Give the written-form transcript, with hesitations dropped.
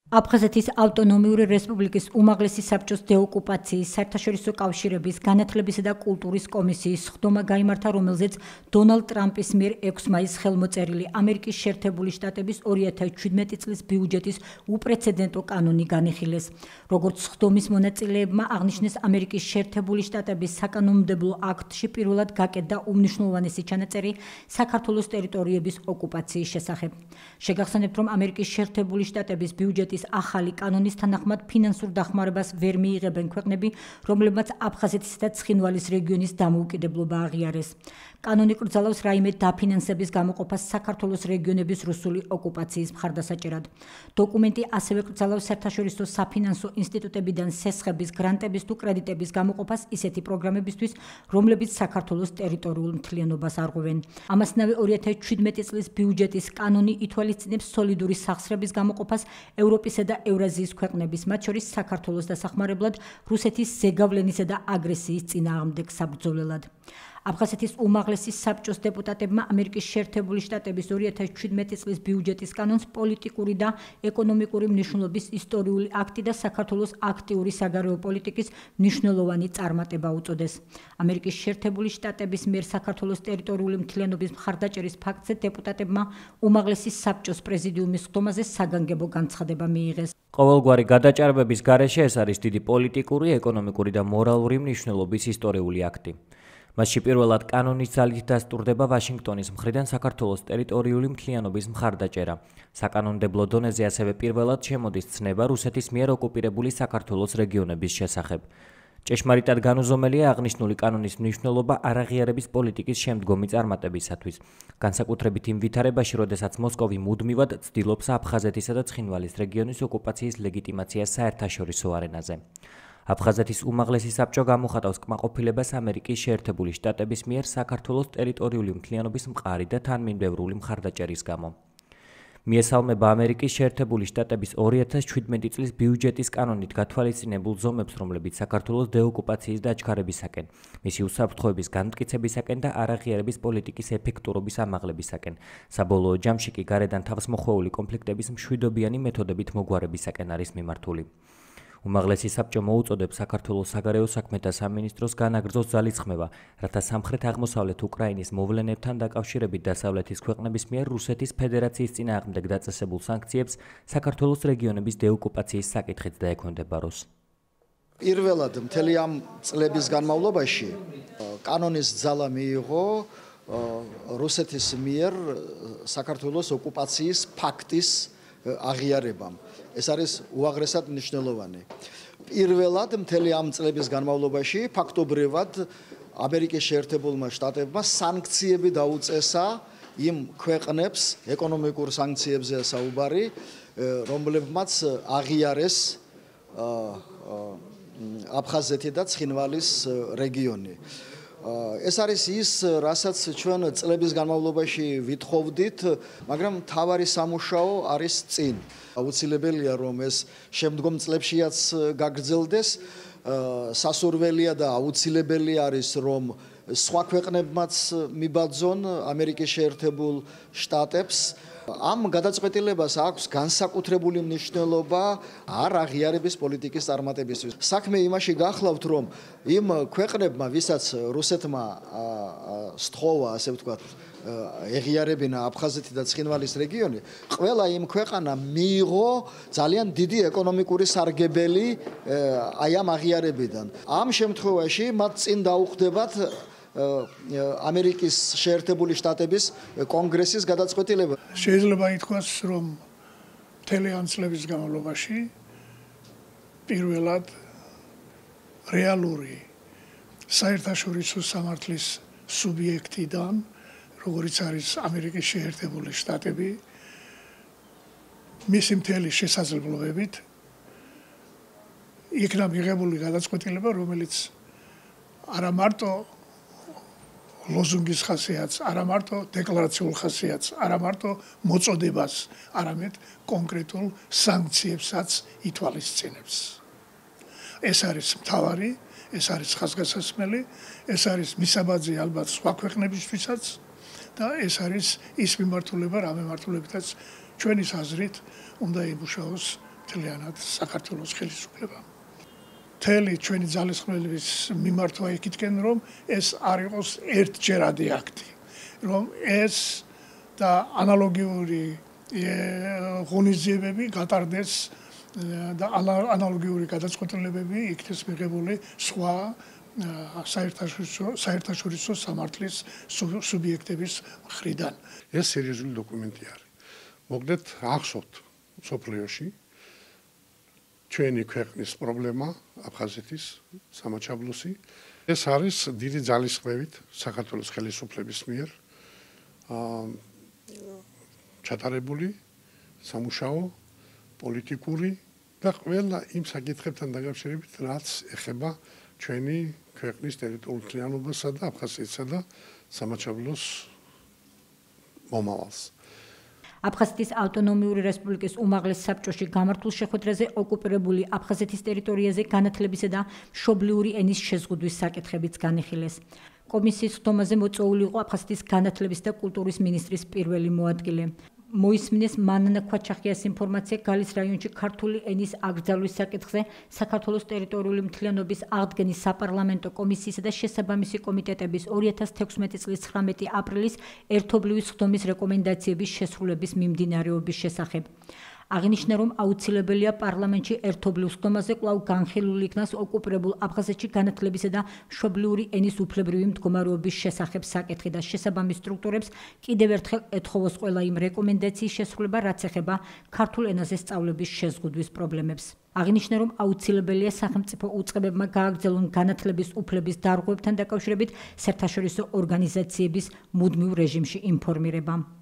აფხაზეთის ავტონომიური რესპუბლიკის უმაღლესი საბჭოს დეოკუპაციის საერთაშორისო კავშირების განათლებისა და კულტურის კომისიის სხდომა გაიმართა, რომელზეც დონალდ ტრამპის მიერ 6 მაისს ხელმოწერილი ამერიკის შეერთებული შტატების 2017 წლის ბიუჯეტის უპრეცედენტო კანონი განიხილეს. როგორც სხდომის მონაწილეებმა აღნიშნეს, ამერიკის შეერთებული შტატების საკანონმდებლო აქტში პირველად გაკეთდა უმნიშვნელოვანესი ჩანაწერი საქართველოს ტერიტორიების ოკუპაციის შესახებ. შეგახსენებთ, რომ ამერიკის შეერთებული შტატების ბიუჯეტის ახალი კანონის თანახმად ფინანსურ დახმარებას ვერ მიიღებენ ქვეყნები, რომლებმაც აფხაზეთისა და ცხინვალის რეგიონის დამოუკიდებლობა აღიარეს. კანონი კრძალავს რაიმე დაფინანსების გამოყოფას საქართველოს რეგიონების რუსული ოკუპაციის მხარდასაჭერად. დოკუმენტი ასევე კრძალავს საერთაშორისო საფინანსო ინსტიტუტებიდან სესხების, გრანტების თუ კრედიტების გამოყოფას ისეთი პროგრამებისთვის, რომლებიც საქართველოს ტერიტორიულ მთლიანობას არღვევენ. ამასთანავე 2017 წლის ბიუჯეტის კანონი ითვალისწინებს სოლიდური სახსრების გამოყოფას ევროპისა და ევრაზიის ქვეყნების, მათ შორის საქართველოს დასახმარებლად რუსეთის ზეგავლენისა და აგრესიის წინააღმდეგ საბრძოლველად. აფხაზეთის უმაღლესი საბჭოს დეპუტატებმა ამერიკის შეერთებული შტატების 2017 წლის ბიუჯეტის კანონს პოლიტიკური და ეკონომიკური მნიშვნელობის ისტორიული აქტი და საქართველოს აქტიური საგარეო პოლიტიკის მნიშვნელოვანი წარმატება უწოდეს. ამერიკის შეერთებული შტატების მიერ საქართველოს ტერიტორიული მთლიანობის მხარდაჭერის ფაქტზე დეპუტატებმა უმაღლესი საბჭოს პრეზიდიუმის სხდომაზე საგანგებო განცხადება მიიღეს. ყოველგვარი გადაჭარბების გარეშე ეს არის დიდი პოლიტიკური, ეკონომიკური და მორალური მნიშვნელობის ისტორიული აქტი. მასში პირველად კანონის ძალით დასტურდება ვაშინგტონის მხრიდან საქართველოს ტერიტორიული მთლიანობის მხარდაჭერა. საკანონმდებლო დონეზე ასევე პირველად შემოდის ცნება რუსეთის მიერ ოკუპირებული საქართველოს რეგიონების შესახებ. ჭეშმარიტად განუზომელია აღნიშნული კანონის მნიშვნელობა არაღიარების პოლიტიკის შემდგომი წარმატებისათვის, განსაკუთრებით იმ ვითარებაში, როდესაც მოსკოვი მუდმივად ცდილობს აფხაზეთისა და ცხინვალის რეგიონის ოკუპაციის ლეგიტიმაციას საერთაშორისო არენაზე. აფხაზეთის უმაღლესი საბჭო გამოხატავს კმაყოფილებას ამერიკის შეერთებული შტატების მიერ საქართველოს ტერიტორიული მთლიანობის მყარი და თანმიმდევრული მხარდაჭერის გამო. მიესალმება ამერიკის შეერთებული შტატების 2017 წლის ბიუჯეტის კანონით გათვალისწინებულ ზომებს, რომლებიც საქართველოს დეოკუპაციის დაჩქარებისაკენ, მისი უსაფრთხოების განმტკიცებისაკენ და არაღიარების პოლიტიკის ეფექტურობის ამაღლებისაკენ, საბოლოო ჯამში კი გარედან თავსმოხვეული კონფლიქტების მშვიდობიანი მეთოდებით მოგვარებისაკენ არის მიმართული. უმაღლესი საბჭო მოუწოდებს საქართველოს საგარეო საქმეთა სამინისტროს განაგრძოს ძალისხმევა, რათა სამხრეთ-აღმოსავლეთ უკრაინის მოვლენებთან დაკავშირებით დასავლეთის ქვეყნების მიერ რუსეთის ფედერაციის წინააღმდეგ დაწესებულ სანქციებს საქართველოს რეგიონების დეოკუპაციის საკითხიც დაექვემდებაროს. პირველად მთელი ამ წლების განმავლობაში კანონის ძალა მიიღო რუსეთის მიერ საქართველოს ოკუპაციის ფაქტის აღიარებამ. ეს არის უაღრესად მნიშვნელოვანი. პირველად მთელი ამ წლების განმავლობაში ფაქტობრივად ამერიკის შეერთებულმა შტატებმა სანქციები დაუწესა იმ ქვეყნებს, ეკონომიკურ სანქციებზეა საუბარი, რომლებმაც აღიარეს აფხაზეთი და ცხინვალის რეგიონი. ეს არის ის, რასაც ჩვენ წლების განმავლობაში ვითხოვდით, მაგრამ მთავარი სამუშაო არის წინ. აუცილებელია, რომ ეს შემდგომ წლებშიაც გაგრძელდეს. სასურველია და აუცილებელი არის, რომ სხვა ქვეყნებმაც მიბაძონ ამერიკის შეერთებულ შტატებს. ამ გადაწყვეტილებას აქვს განსაკუთრებული მნიშვნელობა არაღიარების პოლიტიკის წარმატებისთვის. საქმე იმაში გახლავთ, რომ იმ ქვეყნებმა, ვისაც რუსეთმა სთხოვა, ასე ვთქვათ, ეღიარებინა აფხაზეთი და ცხინვალის რეგიონი, ყველა იმ ქვეყანამ მიიღო ძალიან დიდი ეკონომიკური სარგებელი აი ამ აღიარებიდან. ამ შემთხვევაში მათ წინ დაუხდებათ ამერიკის შეერთებული შტატების კონგრესის გადაწყვეტილება. შეიძლება ითქვას, რომ მთელი ამ წლების განმავლობაში პირველად რეალური საერთაშორისო სამართლის სუბიექტიდან, როგორიც არის ამერიკის შეერთებული შტატები, მისი მთელი შესაძლებლობებით იქნა მიღებული გადაწყვეტილება, რომელიც არა მარტო ლოზუნგის ხასიათს, არა მარტო დეკლარაციულ ხასიათს, არა მარტო მოწოდებას, არამედ კონკრეტულ სანქციებსაც ითვალისწინებს. ეს არის მთავარი, ეს არის ხაზგასასმელი, ეს არის მისაბაძი ალბათ სხვა ქვეყნებისთვისაც და ეს არის ის მიმართულება, რა მიმართულებითაც ჩვენი აზრით უნდა იმუშაოს მთლიანად საქართველოს ხელისუფლებამ. მთელი ჩვენი ძალისხმელების მიმართვა იქითკენ, რომ ეს არ იყოს ერთჯერადი აქტი, რომ ეს და ანალოგიური ღონისძიებები გატარდეს და ანალოგიური გადაწყვეტილებები იქნეს მიღებული სხვა საერთაშორისო სამართლის სუბიექტების მხრიდან. ეს სერიოზული დოკუმენტი არის. მოგდეთ ახსოვთ სოფლიოში ჩვენი ქვეყნის პრობლემა აფხაზეთის სამაჩაბლოსი. ეს არის დიდი ძალისხმევით საქართველოს ხელისუფლების მიერ ჩატარებული სამუშაო პოლიტიკური და ყველა იმ საკითხებთან დაკავშირებით, რაც ეხება ჩვენი ქვეყნის ტერიტორიულობასა და აფხაზეთსა და სამაჩაბლოს მომავალს. აფხაზეთის ავტონომიური რესპუბლიკის უმაღლეს საბჭოში გამართულ შეხვედრაზე ოკუპირებული აფხაზეთის ტერიტორიაზე განათლებისა და მშობლიური ენის შეზღუდვის საკითხებიც განიხილეს. კომისიის ხდომაზე მოწვეული იყო აფხაზეთის განათლების და კულტურის მინისტრის პირველი მოადგილე. მოისმინეს მანანა ქვაჩახიას ინფორმაცია გალის რაიონში ქართული ენის აკრძალვის საკითხზე საქართველოს ტერიტორიული მთლიანობის აღდგენის საპარლამენტო კომისიისა და შესაბამისი კომიტეტების 2016 წლის 19 აპრილის ერთობლივი სხდომის რეკომენდაციების შესრულების მიმდინარეობის შესახებ. აღნიშნა, რომ აუცილებელია პარლამენტში ერთობლივ სხდომაზე კვლავ განხილული იქნას ოკუპირებულ აფხაზეთში განათლებისა და მშობლიური ენის უფლებრივი მდგომარეობის შესახებ საკითხი და შესაბამის სტრუქტურებს კიდევ ერთხელ ეთხოვოს ყველა იმ რეკომენდაციის შესრულება, რაც ეხება ქართულ ენაზე სწავლების შეზღუდვის პრობლემებს. აღნიშნა, რომ აუცილებელია სახელმწიფო უწყებებმა გააგრძელონ განათლების უფლების დარღვევებთან დაკავშირებით საერთაშორისო ორგანიზაციების მუდმივ რეჟიმში ინფორმირება.